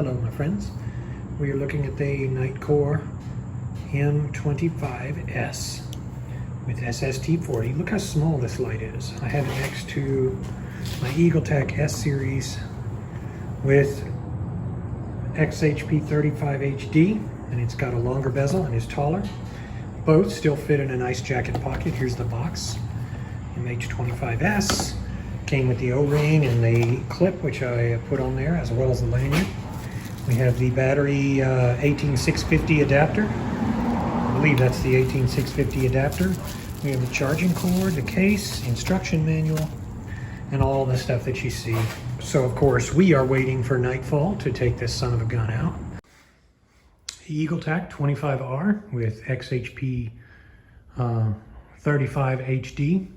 Hello my friends. We are looking at the Nitecore MH25S with SST-40. Look how small this light is. I have it next to my EagleTech S series with XHP35 HD, and it's got a longer bezel and is taller. Both still fit in a nice jacket pocket. Here's the box. MH25S came with the O-ring and the clip, which I put on there, as well as the lanyard. We have the battery 18650 adapter. I believe that's the 18650 adapter. We have the charging cord, the case, instruction manual, and all the stuff that you see. So of course we are waiting for nightfall to take this son of a gun out. EagleTech 25R with XHP 35 HD.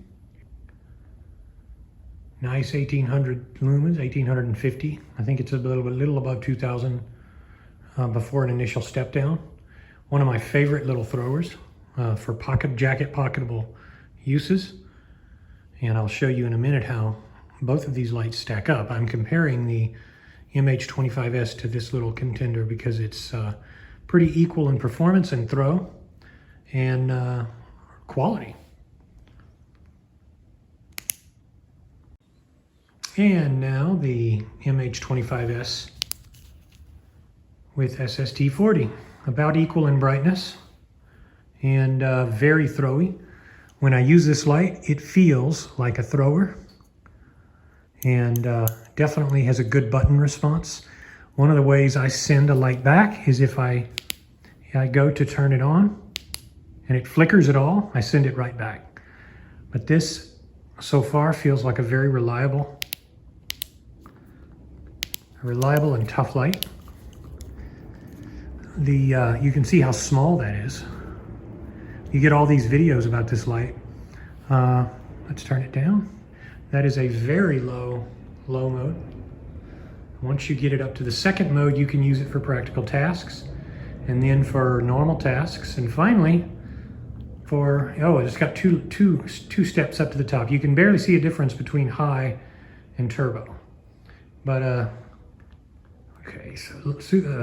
Nice 1800 lumens, 1850. I think it's a little above 2000 before an initial step down. One of my favorite little throwers for pocketable uses. And I'll show you in a minute how both of these lights stack up. I'm comparing the MH25S to this little contender because it's pretty equal in performance and throw and quality. And now the MH25S with SST-40, about equal in brightness and very throwy. When I use this light, it feels like a thrower and definitely has a good button response. One of the ways I send a light back is if I go to turn it on and it flickers at all, I send it right back. But this so far feels like a very reliable and tough light. You can see how small that is. You get all these videos about this light. Let's turn it down. That is a very low mode. Once you get it up to the second mode, you can use it for practical tasks, and then for normal tasks, and finally for, oh, it's got two steps up to the top. You can barely see a difference between high and turbo. But okay, so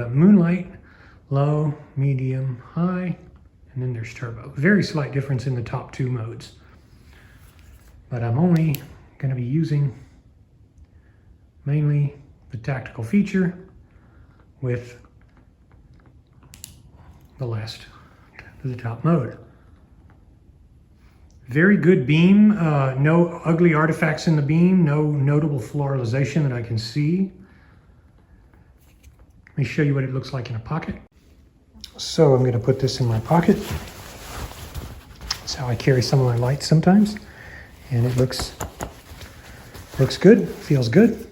moonlight, low, medium, high, and then there's turbo. Very slight difference in the top two modes. But I'm only going to be using mainly the tactical feature with the last to the top mode. Very good beam, no ugly artifacts in the beam, no notable floralization that I can see. Let me show you what it looks like in a pocket. So I'm going to put this in my pocket. That's how I carry some of my lights sometimes. And it looks good, feels good.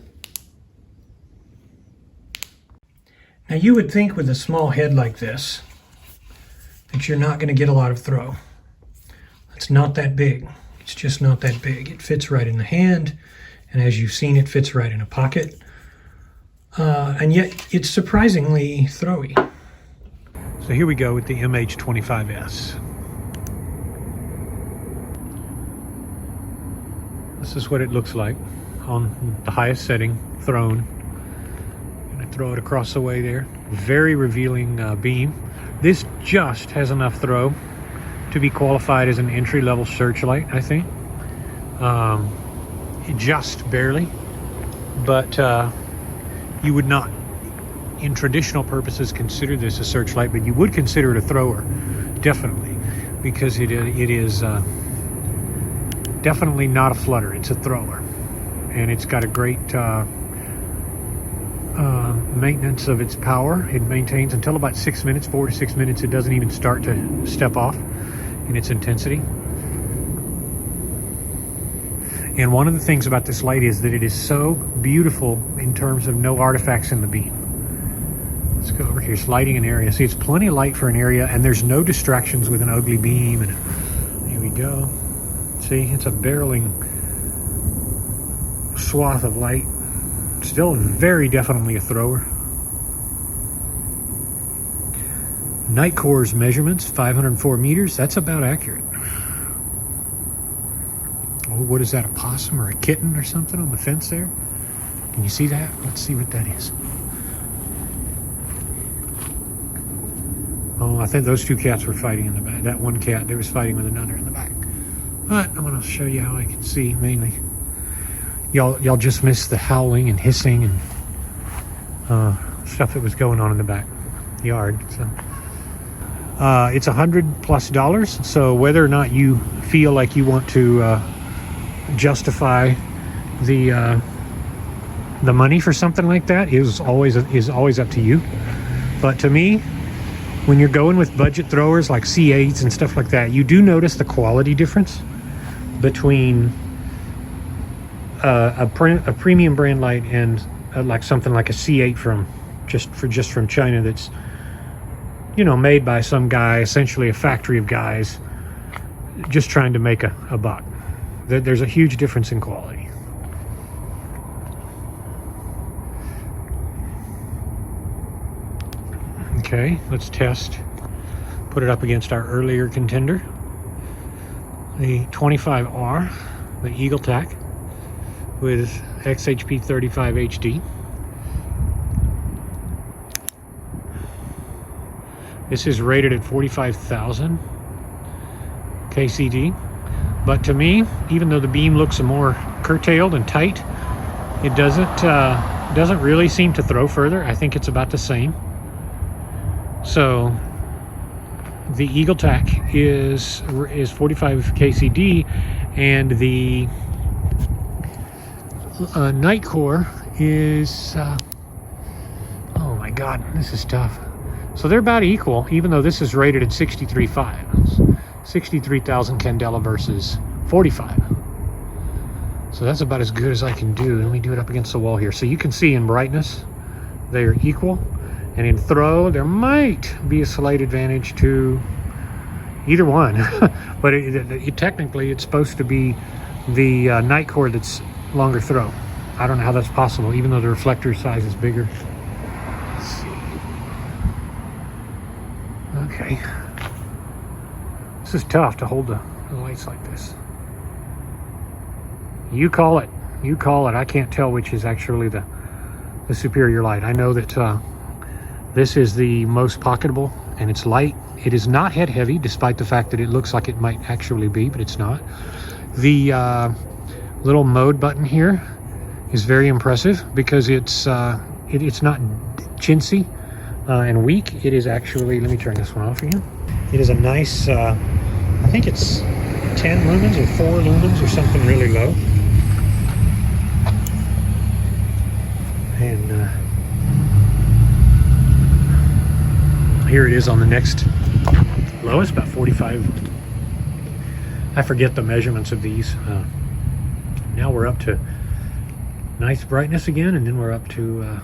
Now you would think with a small head like this that you're not going to get a lot of throw. It's not that big. It's just not that big. It fits right in the hand, and as you've seen, it fits right in a pocket. And yet it's surprisingly throwy. So here we go with the MH25S. This is what it looks like on the highest setting, thrown. I'm gonna throw it across the way there. Very revealing beam. This just has enough throw to be qualified as an entry-level searchlight, I think. Just barely, but you would not, in traditional purposes, consider this a searchlight, but you would consider it a thrower, definitely, because it is definitely not a flutter. It's a thrower, and it's got a great maintenance of its power. It maintains until about 6 minutes, 4 to 6 minutes. It doesn't even start to step off in its intensity. And one of the things about this light is that it is so beautiful in terms of no artifacts in the beam. Let's go over here. It's lighting an area. See, it's plenty of light for an area, and there's no distractions with an ugly beam. And here we go. See, it's a barreling swath of light. Still very definitely a thrower. Nitecore's measurements, 504 meters. That's about accurate. Oh, what is that, a possum or a kitten or something on the fence there? Can you see that? Let's see what that is. Oh, I think those two cats were fighting in the back. That one cat, they was fighting with another in the back. But I'm gonna show you how I can see mainly. Y'all just missed the howling and hissing and stuff that was going on in the back yard. So it's $100+. So whether or not you feel like you want to justify the money for something like that is always up to you. But to me, when you're going with budget throwers like C8s and stuff like that, you do notice the quality difference between a premium brand light and like something like a C8 from China that's, you know, made by some guy, essentially a factory of guys just trying to make a buck. There's a huge difference in quality. Okay, let's test. Put it up against our earlier contender, the 25R, the Eagle Tac with XHP 35 HD. This is rated at 45,000 KCD, but to me, even though the beam looks more curtailed and tight, it doesn't really seem to throw further. I think it's about the same. So the Eagle Tac is 45 KCD, and the Nitecore is oh my god, this is tough. So they're about equal, even though this is rated at 63.5, 63,000 candela versus 45. So that's about as good as I can do. Let me do it up against the wall here. So you can see in brightness they are equal, and in throw there might be a slight advantage to either one. But technically it's supposed to be the Nitecore that's longer throw. I don't know how that's possible, even though the reflector size is bigger. Let's see. Okay. This is tough to hold the lights like this. You call it. You call it. I can't tell which is actually the superior light. I know that this is the most pocketable, and it's light. It is not head heavy, despite the fact that it looks like it might actually be, but it's not. The little mode button here is very impressive because it's not chintzy and weak. It is actually, let me turn this one off again. It is a nice, I think it's 10 lumens or 4 lumens or something really low. And here it is on the next lowest, about 45. I forget the measurements of these. Now we're up to nice brightness again, and then we're up to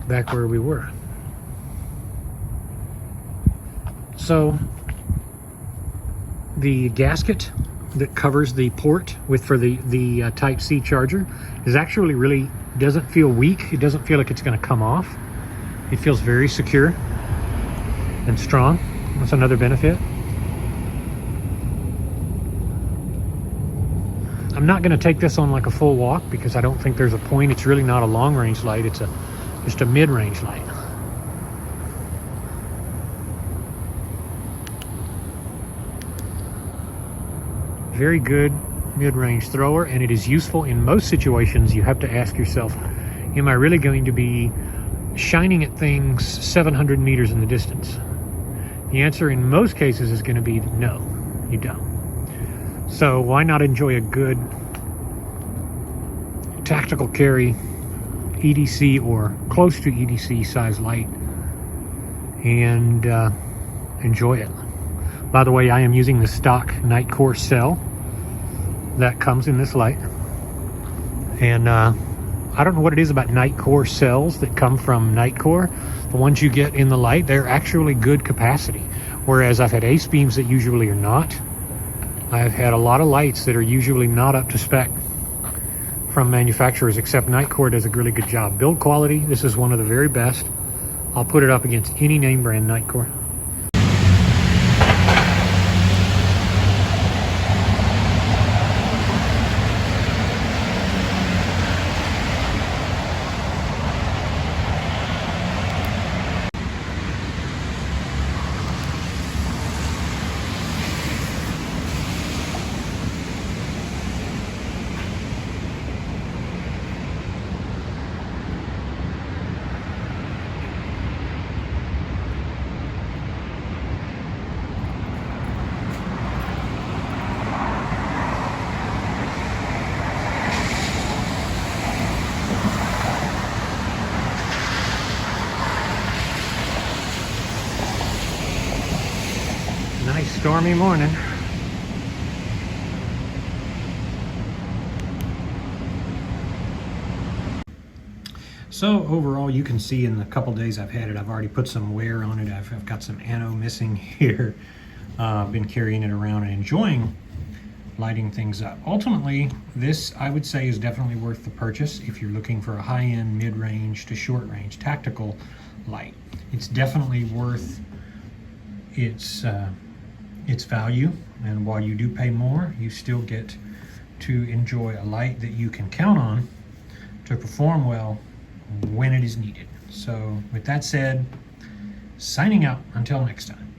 back where we were. So the gasket that covers the port for the Type-C charger is actually really doesn't feel weak. It doesn't feel like it's going to come off. It feels very secure and strong. That's another benefit. I'm not going to take this on like a full walk because I don't think there's a point. It's really not a long range light. It's just a mid-range light. Very good mid-range thrower, and it is useful in most situations. You have to ask yourself, am I really going to be shining at things 700 meters in the distance? The answer in most cases is going to be no, you don't. So why not enjoy a good tactical carry EDC or close to EDC size light and enjoy it. By the way, I am using the stock Nitecore cell that comes in this light, and I don't know what it is about Nitecore cells that come from Nitecore. The ones you get in the light, they're actually good capacity, whereas I've had ace beams that usually are not. I've had a lot of lights that are usually not up to spec from manufacturers, except Nitecore does a really good job. Build quality, this is one of the very best. I'll put it up against any name brand Nitecore. stormy morning. So overall, you can see in the couple days I've had it, I've already put some wear on it. I've got some anno missing here. I've been carrying it around and enjoying lighting things up. Ultimately, this I would say is definitely worth the purchase if you're looking for a high-end, mid-range to short-range tactical light. It's definitely worth its value, and while you do pay more, you still get to enjoy a light that you can count on to perform well when it is needed. So with that said, signing out until next time.